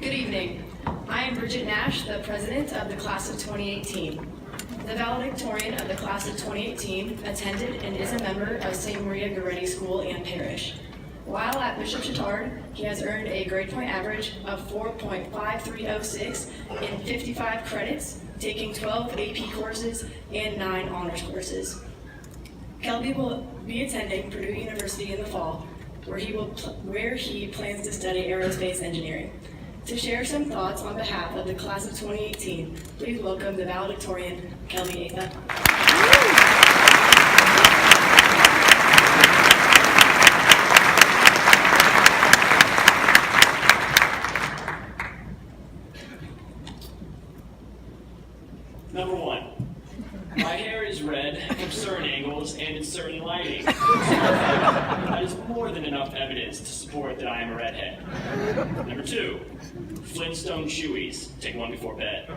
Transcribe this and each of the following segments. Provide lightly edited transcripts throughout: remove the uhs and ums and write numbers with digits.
Good evening. I am Bridget Nash, the president of the class of 2018. The valedictorian of the class of 2018 attended and is a member of St. Maria Goretti School and Parish. While at Bishop Chatard, he has earned a grade point average of 4.5306 in 55 credits, taking 12 AP courses and 9 honors courses. Kelby will be attending Purdue University in the fall, where he plans to study aerospace engineering. To share some thoughts on behalf of the class of 2018, please welcome the valedictorian, Kelby Atha. Number 1, my hair is red from certain angles and in certain lighting. That is more than enough evidence to support that I am a redhead. Number 2, Flintstone Chewies. Take one before bed.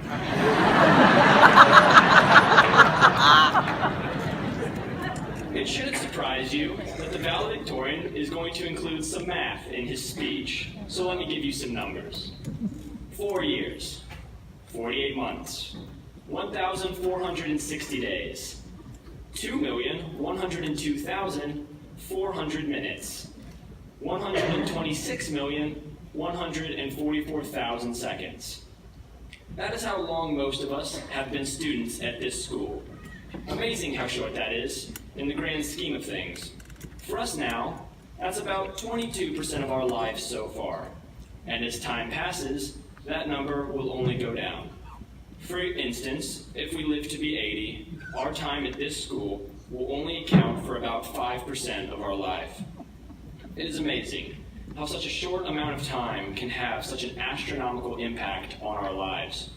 It shouldn't surprise you that the valedictorian is going to include some math in his speech, so let me give you some numbers. 4 years, 48 months, 1,460 days, 2,102,400 minutes, 126,144,000 seconds. That is how long most of us have been students at this school. Amazing how short that is in the grand scheme of things. For us now, that's about 22% of our lives so far. And as time passes, that number will only go down. For instance, if we live to be 80, our time at this school will only account for about 5% of our life. It is amazing how such a short amount of time can have such an astronomical impact on our lives.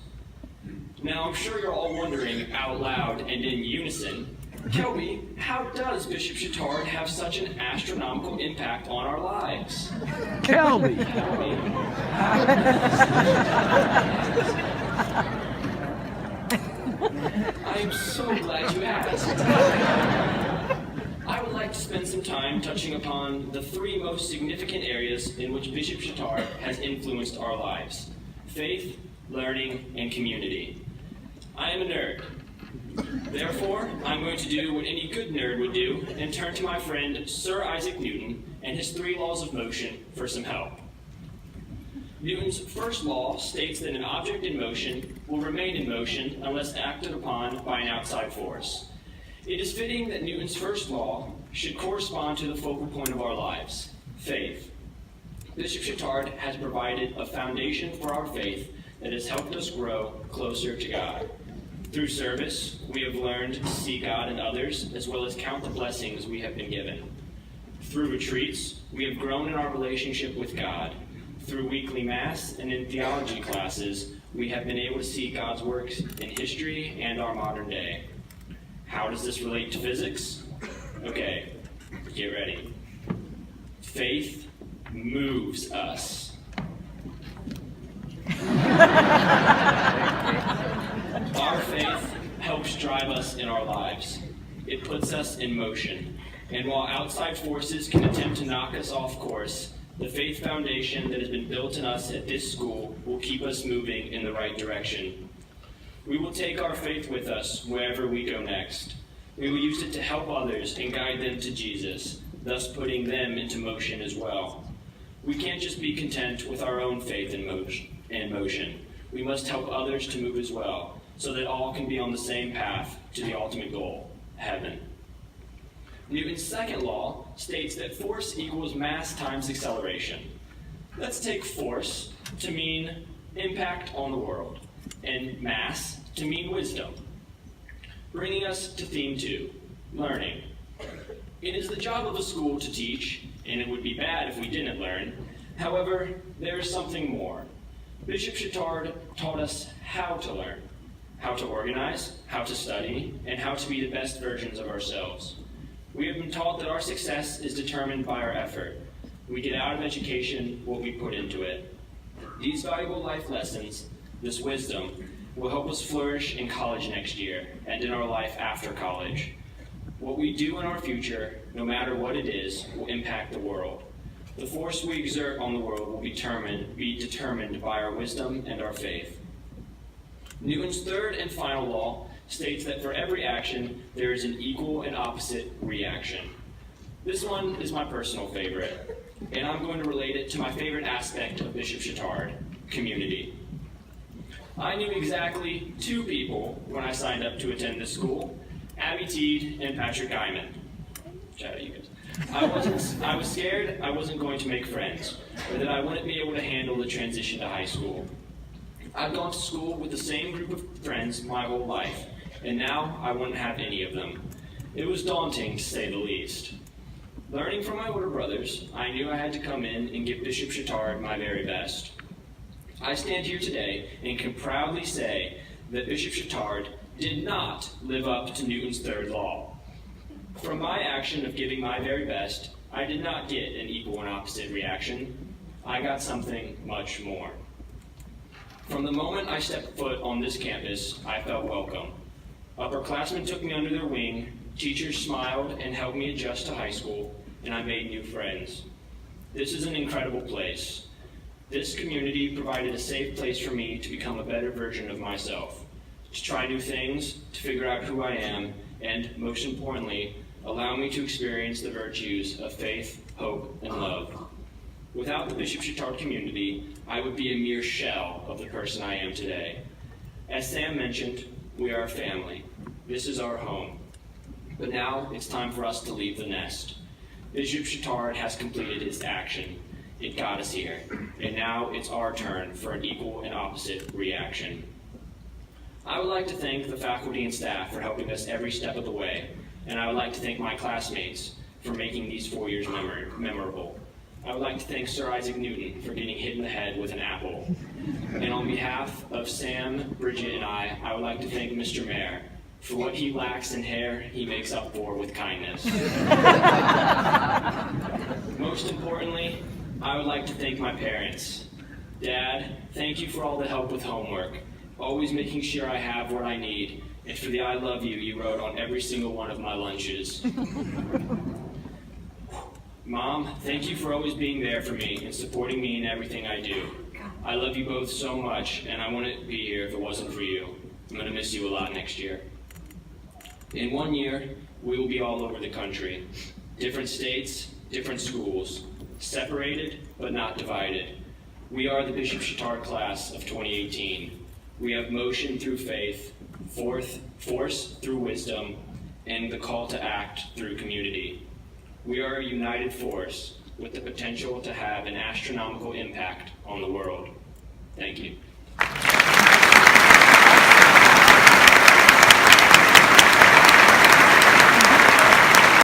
Now, I'm sure you're all wondering out loud and in unison, Kelby, how does Bishop Chatard have such an astronomical impact on our lives? Kelby! I am so glad you asked. I would like to spend some time touching upon the 3 most significant areas in which Bishop Chatard has influenced our lives: faith, learning, and community. I am a nerd. Therefore, I'm going to do what any good nerd would do and turn to my friend Sir Isaac Newton and his 3 laws of motion for some help. Newton's first law states that an object in motion will remain in motion unless acted upon by an outside force. It is fitting that Newton's first law should correspond to the focal point of our lives, faith. Bishop Chatard has provided a foundation for our faith that has helped us grow closer to God. Through service, we have learned to see God in others, as well as count the blessings we have been given. Through retreats, we have grown in our relationship with God. Through weekly Mass and in theology classes, we have been able to see God's works in history and our modern day. How does this relate to physics? Okay, get ready. Faith moves us. Our faith helps drive us in our lives. It puts us in motion. And while outside forces can attempt to knock us off course, the faith foundation that has been built in us at this school will keep us moving in the right direction. We will take our faith with us wherever we go next. We will use it to help others and guide them to Jesus, thus putting them into motion as well. We can't just be content with our own faith in motion. We must help others to move as well, so that all can be on the same path to the ultimate goal, heaven. Newton's second law states that force equals mass times acceleration. Let's take force to mean impact on the world, and mass to mean wisdom. Bringing us to theme 2, learning. It is the job of a school to teach, and it would be bad if we didn't learn. However, there is something more. Bishop Chatard taught us how to learn, how to organize, how to study, and how to be the best versions of ourselves. We have been taught that our success is determined by our effort. We get out of education what we put into it. These valuable life lessons, this wisdom, will help us flourish in college next year and in our life after college. What we do in our future, no matter what it is, will impact the world. The force we exert on the world will be determined by our wisdom and our faith. Newton's third and final law states that for every action, there is an equal and opposite reaction. This one is my personal favorite, and I'm going to relate it to my favorite aspect of Bishop Chatard, community. I knew exactly two people when I signed up to attend this school, Abby Teed and Patrick Guyman. Shout out you guys. I was scared I wasn't going to make friends, or that I wouldn't be able to handle the transition to high school. I'd gone to school with the same group of friends my whole life, and now I wouldn't have any of them. It was daunting, to say the least. Learning from my older brothers, I knew I had to come in and give Bishop Chatard my very best. I stand here today and can proudly say that Bishop Chatard did not live up to Newton's third law. From my action of giving my very best, I did not get an equal and opposite reaction. I got something much more. From the moment I stepped foot on this campus, I felt welcome. Upperclassmen took me under their wing, teachers smiled and helped me adjust to high school, and I made new friends. This is an incredible place. This community provided a safe place for me to become a better version of myself, to try new things, to figure out who I am, and, most importantly, allow me to experience the virtues of faith, hope, and love. Without the Bishop Chatard community, I would be a mere shell of the person I am today. As Sam mentioned, we are a family. This is our home. But now it's time for us to leave the nest. Bishop Chatard has completed its action. It got us here. And now it's our turn for an equal and opposite reaction. I would like to thank the faculty and staff for helping us every step of the way, and I would like to thank my classmates for making these 4 years memorable. I would like to thank Sir Isaac Newton for getting hit in the head with an apple. And on behalf of Sam, Bridget, and I would like to thank Mr. Mayor for what he lacks in hair, he makes up for with kindness. Most importantly, I would like to thank my parents. Dad, thank you for all the help with homework, always making sure I have what I need, and for the I love you wrote on every single one of my lunches. Mom, thank you for always being there for me and supporting me in everything I do. I love you both so much, and I wouldn't be here if it wasn't for you. I'm going to miss you a lot next year. In 1 year, we will be all over the country. Different states, different schools, separated but not divided. We are the Bishop Chatard class of 2018. We have motion through faith, force through wisdom, and the call to act through community. We are a united force with the potential to have an astronomical impact on the world. Thank you.